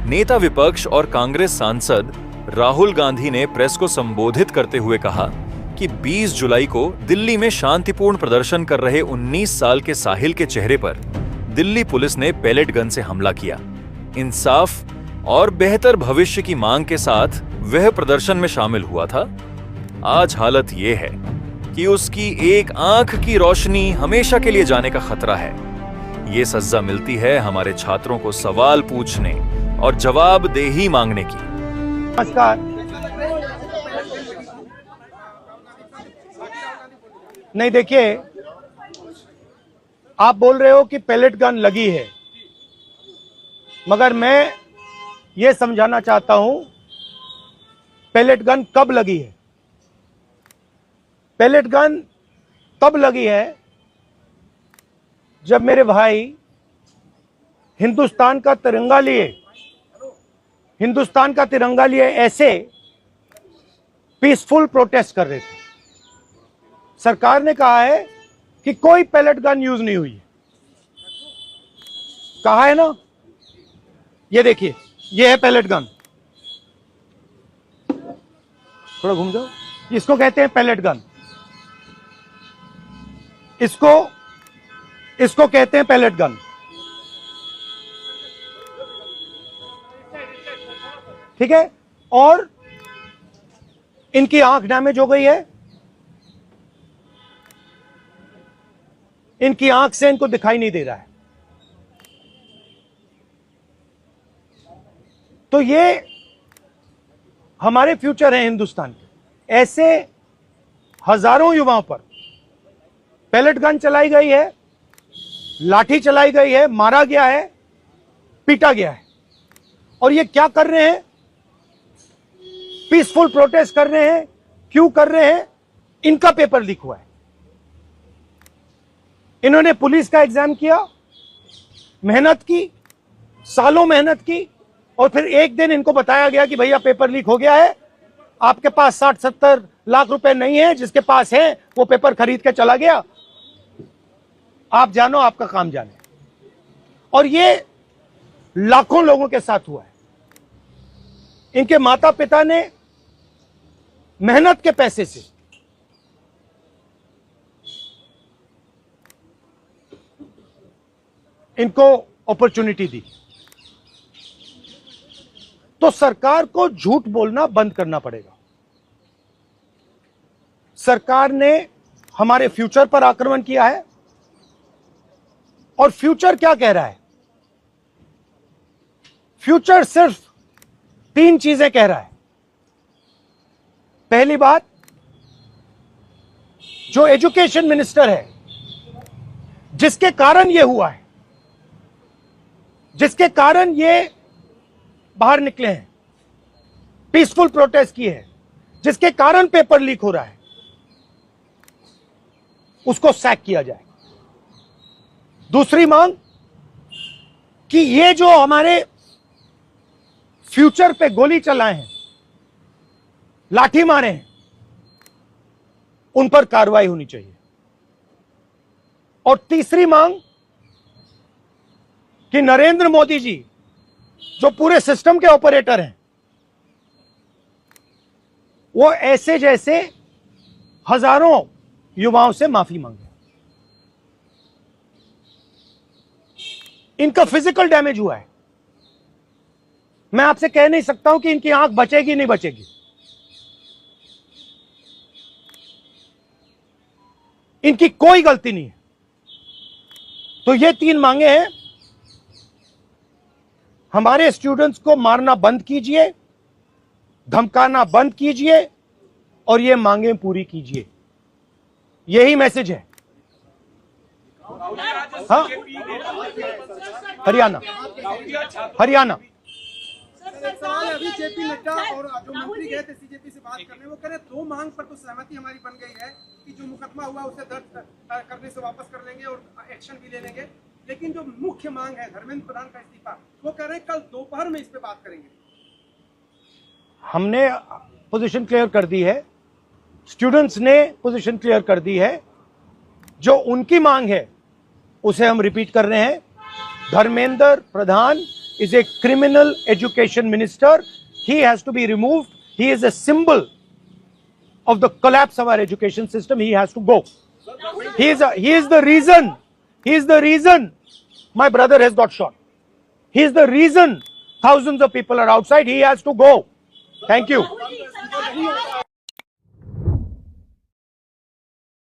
नेता विपक्ष और कांग्रेस सांसद राहुल गांधी ने प्रेस को संबोधित करते हुए कहा कि 20 जुलाई को दिल्ली में शांतिपूर्ण प्रदर्शन कर रहे 19 साल के साहिल के चेहरे पर दिल्ली पुलिस ने पेलेट गन से हमला किया। इंसाफ और बेहतर भविष्य की मांग के साथ वह प्रदर्शन में शामिल हुआ था। आज हालत यह है कि उसकी एक आंख की रोशनी हमेशा के लिए जाने का खतरा है। ये सजा मिलती है हमारे छात्रों को सवाल पूछने और जवाबदेही मांगने की। नमस्कार। नहीं, देखिए, आप बोल रहे हो कि पेलेट गन लगी है, मगर मैं ये समझाना चाहता हूं पेलेट गन कब लगी है। पेलेट गन तब लगी है जब मेरे भाई हिंदुस्तान का तिरंगा लिए ऐसे पीसफुल प्रोटेस्ट कर रहे थे। सरकार ने कहा है कि कोई पेलेट गन यूज नहीं हुई है। कहा है ना, ये देखिए, ये है पेलेट गन। थोड़ा घूम जाओ। इसको कहते हैं पेलेट गन। इसको कहते हैं पेलेट गन। ठीक है। और इनकी आंख डैमेज हो गई है। इनकी आंख से इनको दिखाई नहीं दे रहा है। तो ये हमारे फ्यूचर है हिंदुस्तान के। ऐसे हजारों युवाओं पर पेलेट गन चलाई गई है, लाठी चलाई गई है, मारा गया है, पीटा गया है। और ये क्या कर रहे हैं? पीसफुल प्रोटेस्ट कर रहे हैं। क्यों कर रहे हैं? इनका पेपर लीक हुआ है। इन्होंने पुलिस का एग्जाम किया, मेहनत की, सालों मेहनत की, और फिर एक दिन इनको बताया गया कि भैया पेपर लीक हो गया है, आपके पास 60-70 लाख रुपए नहीं है, जिसके पास है वो पेपर खरीद के चला गया, आप जानो, आपका काम जाने। और ये लाखों लोगों के साथ हुआ है। इनके माता पिता ने मेहनत के पैसे से इनको अपॉर्चुनिटी दी। तो सरकार को झूठ बोलना बंद करना पड़ेगा। सरकार ने हमारे फ्यूचर पर आक्रमण किया है, और फ्यूचर क्या कह रहा है? फ्यूचर सिर्फ 3 चीजें कह रहा है। पहली बात, जो एजुकेशन मिनिस्टर है, जिसके कारण यह हुआ है, जिसके कारण ये बाहर निकले हैं, पीसफुल प्रोटेस्ट किए हैं, जिसके कारण पेपर लीक हो रहा है, उसको सैक किया जाए। दूसरी मांग कि ये जो हमारे फ्यूचर पे गोली चलाए हैं, लाठी मारे हैं, उन पर कार्रवाई होनी चाहिए। और तीसरी मांग कि नरेंद्र मोदी जी, जो पूरे सिस्टम के ऑपरेटर हैं, वो ऐसे जैसे हजारों युवाओं से माफी मांगे। इनका फिजिकल डैमेज हुआ है। मैं आपसे कह नहीं सकता हूं कि इनकी आंख बचेगी नहीं बचेगी। इनकी कोई गलती नहीं है। तो ये 3 मांगे हैं। हमारे स्टूडेंट्स को मारना बंद कीजिए, धमकाना बंद कीजिए, और ये मांगे पूरी कीजिए। यही मैसेज है। हाँ, हरियाणा अभी जेपी नड्डा और जो मंत्री गए थे सीजेपी से बात करने, वो कह रहे 2 मांग पर तो सहमति हमारी बन गई है कि जो मुकदमा हुआ उसे दर्ज करने से वापस कर लेंगे और एक्शन भी ले लेंगे, लेकिन जो मुख्य मांग है धर्मेंद्र प्रधान का इस्तीफा, वो कह रहे हैं कल दोपहर में इस पे बात करेंगे। हमने पोजीशन क्लियर कर दी है, स्टूडेंट्स ने पोजीशन क्लियर कर दी है। जो उनकी मांग है उसे हम रिपीट कर रहे हैं। Dharmendra Pradhan is a criminal education minister. He has to be removed. He is a symbol of the collapse of our education system. He has to go. He is the reason. He is the reason my brother has got shot. He is the reason thousands of people are outside. He has to go. Thank you.